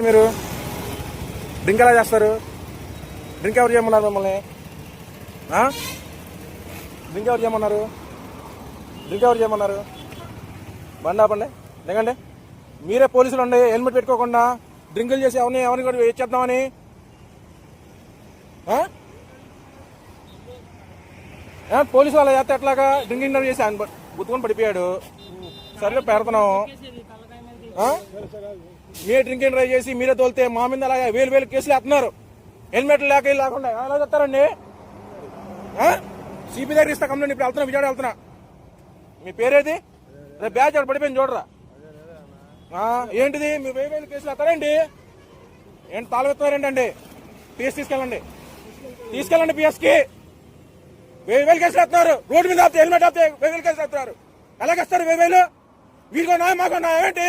మీరు డ్రింక్ ఎలా చేస్తారు? డ్రింక్ ఎవరు చేయమన్నారు మిమ్మల్ని? డ్రింక్ ఎవరు చేయమన్నారు? డ్రింక్ ఎవరు చేయమన్నారు? బండి ఆపండి, దిగండి. మీరే పోలీసులు ఉండి హెల్మెట్ పెట్టుకోకుండా డ్రింకులు చేసి ఎవరిని కూడా చేద్దామని పోలీసు వాళ్ళు చేస్తే ఎట్లాగా? డ్రింకింగ్ చేసి ఆయన గుర్తుకొని పడిపోయాడు. సరే పెడుతున్నాము. మీరే డ్రింకింగ్ డ్రైవ్ చేసి మీరే తోలితే మా మీద అలాగే వేలు కేసులు వేస్తున్నారు. హెల్మెట్లు లేకుండా ఎలా చెప్తారండి? సిపి దగ్గర ఇస్తా కంప్లైంట్. ఇప్పుడు వెళ్తున్నా, విజయవాడ వెళ్తున్నా. మీ పేరేది? రేపు బ్యాచ్ అక్కడ పడిపోయింది చూడరా. ఏంటిది? మీ వేలు కేసులు వేస్తారండి? ఏంటి తాళెత్తున్నారేంటండి? పిఎస్ తీసుకెళ్ళండి పిఎస్కి. వేలు కేసులు వేస్తున్నారు. రోడ్డు మీద ఆపితే హెల్మెట్ ఆపితే వేలు కేసులు వేస్తున్నారు. ఎలాగేస్తారు 1000? వీళ్ళకో నాయ మాకో నాయ ఏంటి?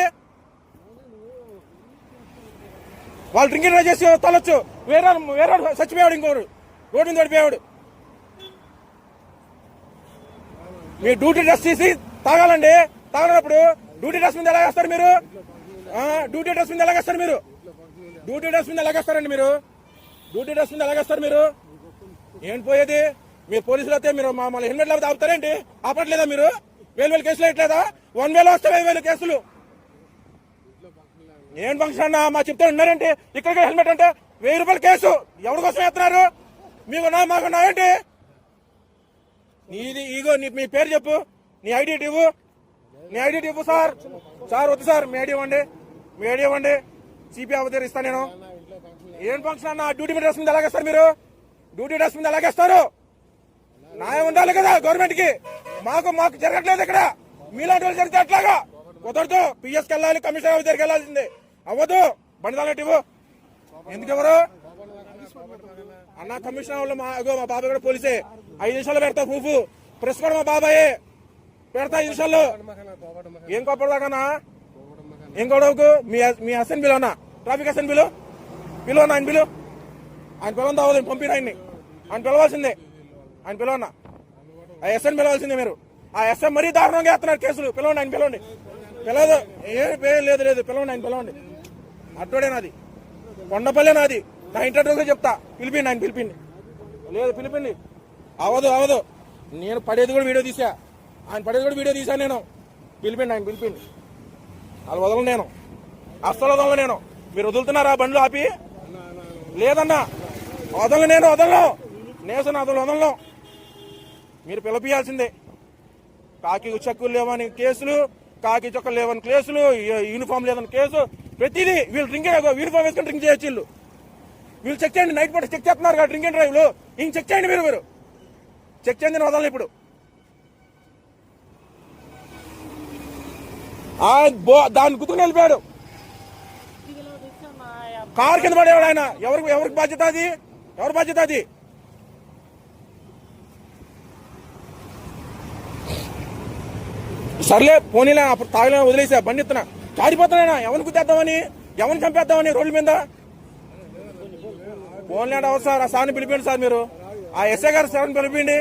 వాళ్ళు డ్రింకింగ్ డ్రైవ్ చేసి తొలొచ్చు. వేరే చచ్చిపోయాడు, ఇంకోరు రోడ్డు మీద పడిపోయాడు. మీ డ్యూటీ డ్రెస్ తీసి తాగాలండి. తాగనప్పుడు డ్యూటీ డ్రెస్ మీద ఎలాగేస్తారు మీరు? డ్యూటీ డ్రెస్ మీద ఎలాగేస్తారు మీరు? డ్యూటీ డ్రెస్ మీద ఎలాగేస్తారండి మీరు? డ్యూటీ డ్రెస్ మీద ఎలాగేస్తారు మీరు? ఏంటి పోయేది? మీరు పోలీసులు అయితే మీరు మమ్మల్ని హెల్మెట్ లేకపోతే ఆపుతారేంటి? ఆపట్లేదా మీరు? 1000 కేసులు వేయట్లేదా? 1000 వస్తే 1000 కేసులు. ఏం ఫంక్షన్ అన్నా మా చెప్తే ఉన్నారేంటి? ఇక్కడికి హెల్మెట్ అంటే 1000 రూపాయల కేసు. ఎవరి కోసం వేస్తున్నారు? మీకున్నా మాకున్నా ఏంటి? నీది ఈగో. మీ పేరు చెప్పు, నీ ఐడి ఇవ్వు. నీ ఐడి ఇవ్వు. సార్ వద్దు సార్, మీ ఐడి ఇవ్వండి. సిపి అవతరి ఇస్తా నేను. ఏం ఫంక్షన్ అన్న? డ్యూటీ డ్రెస్ మీద ఎలాగేస్తారు మీరు? డ్యూటీ డ్రెస్ మీద ఎలాగేస్తారు? న్యాయం ఉండాలి కదా గవర్నమెంట్ కి. మాకు జరగట్లేదు ఇక్కడ. మీలాంటి వాళ్ళు జరిగితే ఎట్లాగా? కుదరదు. పిఎస్కి వెళ్ళాలి, కమిషనర్ దగ్గరికి వెళ్ళాల్సిందే. అవ్వదు. బండిదాలెట్టి ఇవ్వు. ఎందుకు ఎవరు అన్న? కమిషనర్ వాళ్ళు మా బాబాయ్ కూడా పోలీసే. 5 నిమిషాలు పెడతా ప్రూఫ్. ప్రెస్ కూడా మా బాబాయే పెడతా 5 నిమిషాల్లో. ఏం కొప్పదాకనా? ఏం గొడవకు? మీ అసెంబ్లీలో అన్నా, ట్రాఫిక్ అసెంబ్లీలో పిలువన్నా. ఆయన పిలవంతా అవ్వదు. పంపిన ఆయన పిలవాల్సిందే. ఆయన పిలవన్నా. ఆ ఎస్ఎన్ పిలవాల్సిందే మీరు. ఆ ఎస్ఎం మరీ దారుణంగా వేస్తున్నారు కేసులు. పిలవండి, ఆయన పిలవండి. పిలవదు. లేదు పిలవండి, ఆయన పిలవండి. అట్టోడే నాది, కొండపల్లె నాది. నా ఇంటర్వ్యూగా చెప్తా. పిలిపిండి, ఆయన పిలిపిండి. లేదు పిలిపిండి. అవదు. నేను పడేది కూడా వీడియో తీసా. ఆయన పడేది కూడా వీడియో తీసా నేను. పిలిపిండి, ఆయన పిలిపిండి. వాళ్ళు వదలను నేను, అస్సలు వదలను నేను. మీరు వదులుతున్నారా బండ్లు ఆపి? లేదన్నా, వదలను. నేసన వదలను. మీరు పిలిపియాల్సిందే. కాకి చెక్కులు లేవని కేసులు, కాకి చొక్కలు లేవని కేసులు, యూనిఫామ్ లేదని కేసు. ప్రతిదీ వీళ్ళు యూనిఫామ్ వేసుకొని డ్రింక్ చేయొచ్చు. వీళ్ళు చెక్ చేయండి. నైట్ పూట చెక్ చేస్తున్నారు కదా డ్రింక్ అండ్ డ్రైవ్లు. ఇంక చెక్ చేయండి మీరు చెక్ చేయండి. నేను వదలను ఇప్పుడు. దాన్ని గుర్తుకుని వెళ్ళిపోయాడు. కారు కింద పడేవాడు ఆయన. ఎవరికి బాధ్యత అది? ఎవరి బాధ్యత అది? సర్లే పోనీలే, అప్పుడు తాగలే వదిలేసా. బండి ఎత్తున్నా జారిపోతున్నాయినా. ఎవరిని గుద్దేద్దామని, ఎవరిని చంపేద్దామని రోడ్ల మీద. పోన్లే అవసరం సార్. ఆ సార్ని పిలిపిండి సార్. మీరు ఆ ఎస్ఐ గారు సార్ని పిలిపిండి.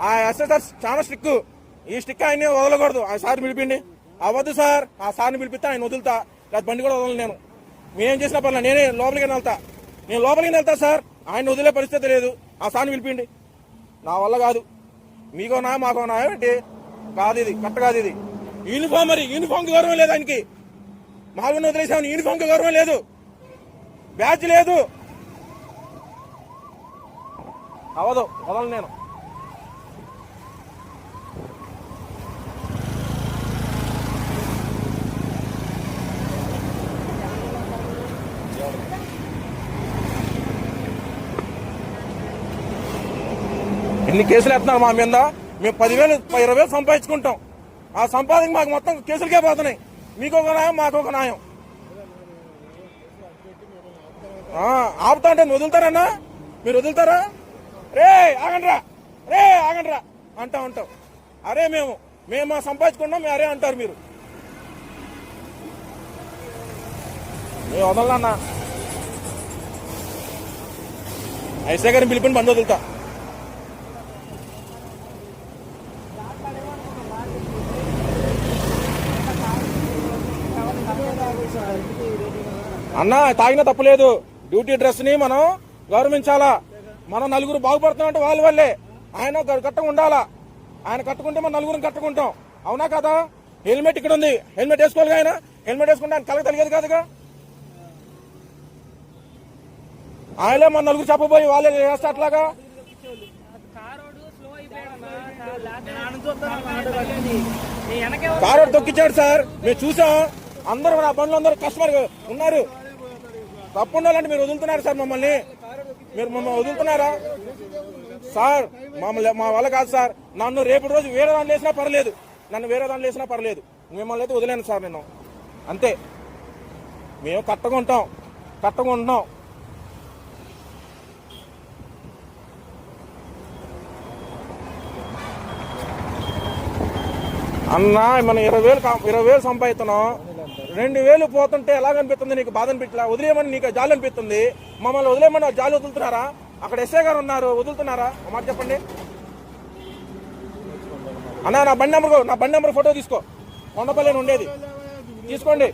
ఆ ఎస్ఐ సార్ చాలా స్ట్రిక్. ఈ స్టిక్ ఆయన్ని వదలకూడదు. ఆ సార్ని పిలిపిండి. అవ్వద్దు సార్. ఆ సార్ని పిలిపిస్తే ఆయన వదులుతా, లేదా బండి కూడా వదలను నేను. మేమేం చేసినా పర్లేదు, నేనే లోపలికి వెళ్తా. నేను లోపలికి వెళ్తా సార్. ఆయన వదిలే పరిస్థితి లేదు. ఆ సార్ని పిలిపిండి. నా వల్ల కాదు. మీకో నా మాకో నా ఏంటి? కాదు, ఇది కరెక్ట్ కాదు. ఇది యూనిఫామ్. మరి యూనిఫామ్కి గౌరవం లేదు ఆయనకి. మామూలు వదిలేసామని యూనిఫామ్కి గౌరవం లేదు, బ్యాచ్ లేదు. అవదు, వదలను నేను. ఎన్ని కేసులు వేస్తున్నారు మా మీద? మేము 10,000 20,000 సంపాదించుకుంటాం. ఆ సంపాదన మాకు మొత్తం కేసులకే పోతున్నాయి. మీకు ఒక న్యాయం, మాకు ఒక న్యాయం. ఆపుతా అంటే వదులుతారన్నా? మీరు వదులుతారా? రే ఆగండ్రా అంటాం. అరే మేము సంపాదించుకున్నాం, అరే అంటారు మీరు. మేము వదలన్నా. ఐసే గారిని పిలిపిని బండి వదులుతా. అన్న తాగినా తప్పులేదు. డ్యూటీ డ్రెస్ ని మనం గౌరవించాలా. మనం నలుగురు బాగుపడుతున్నాం అంటే వాళ్ళ వల్లే. ఆయన కట్టగా ఉండాలా. ఆయన కట్టుకుంటే మనం నలుగురిని కట్టుకుంటాం. అవునా కదా? హెల్మెట్ ఇక్కడ ఉంది, హెల్మెట్ వేసుకోవాలి. ఆయన హెల్మెట్ వేసుకుంటే ఆయన కలగ తెలియదు కాదుగా. ఆయనే మన నలుగురు చెప్పబోయి వాళ్ళే చేస్తే అట్లాగా. కారు తొక్కిచ్చాడు సార్, మేము చూసాం. అందరూ నా బండ్లు అందరూ కస్టమర్ ఉన్నారు. తప్పు ఉండాలంటే మీరు వదులుతున్నారు సార్ మమ్మల్ని. మీరు మమ్మల్ని వదులుతున్నారా సార్? మమ్మల్ని మా వల్ల కాదు సార్. నన్ను రేపటి రోజు వేరే దాంట్లో వేసినా పర్లేదు, మిమ్మల్ని అయితే వదిలేను సార్ నేను. అంతే, మేము కట్టగా ఉంటున్నాం. అన్న మనం 20,000 సంపాదిస్తున్నాం. 2,000 పోతుంటే ఎలాగనిపిస్తుంది నీకు? బాధ అనిపించలా? వదిలేయమని నీకు జాలి అనిపిస్తుంది. మమ్మల్ని వదిలేయమని జాలి వదులుతున్నారా? అక్కడ ఎస్ఐ గారు ఉన్నారు, వదులుతున్నారా? ఒక మాట చెప్పండి అన్న. నా బండి నెంబర్ ఫోటో తీసుకో. కొండపల్లి ఉండేది తీసుకోండి.